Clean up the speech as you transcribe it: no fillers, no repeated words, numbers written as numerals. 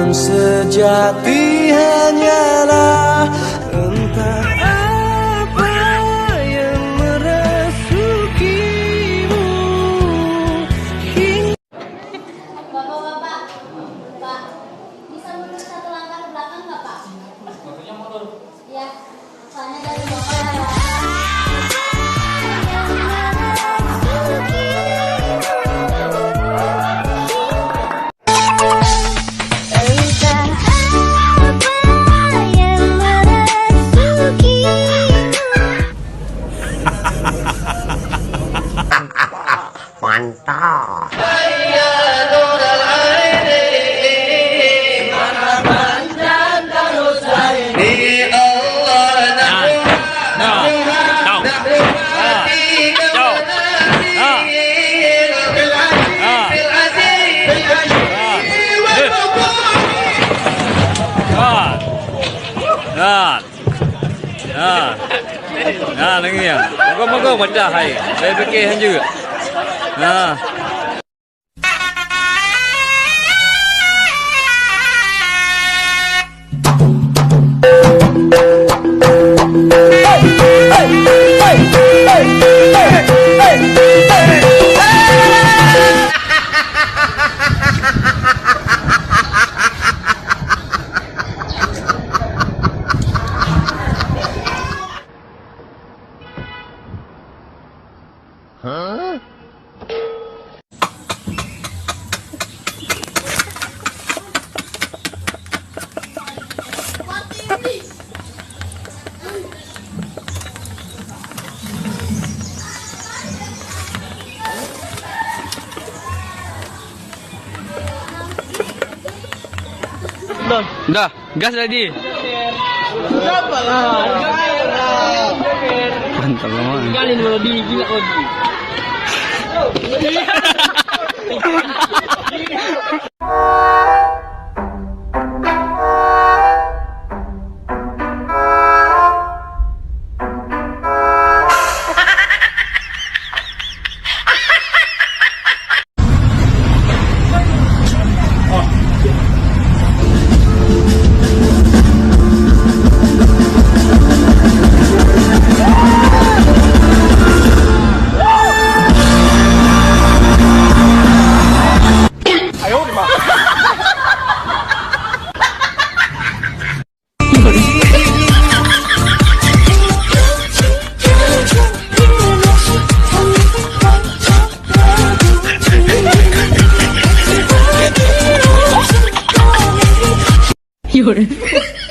Sejati hanyalah entah apa yang merasukimu. Bapak, Pak, bisa mundur satu langkah ke belakang nggak Pak? Waktunya mundur. Ya, soalnya dari Bapak. Mantap. Nah, lagi ya. Moga-moga pecah hai. Saya bikin juga. Nah. Udah, gas lagi. Berapa lah? Mantap banget. Kali ini lebih gila lagi. Yaudah.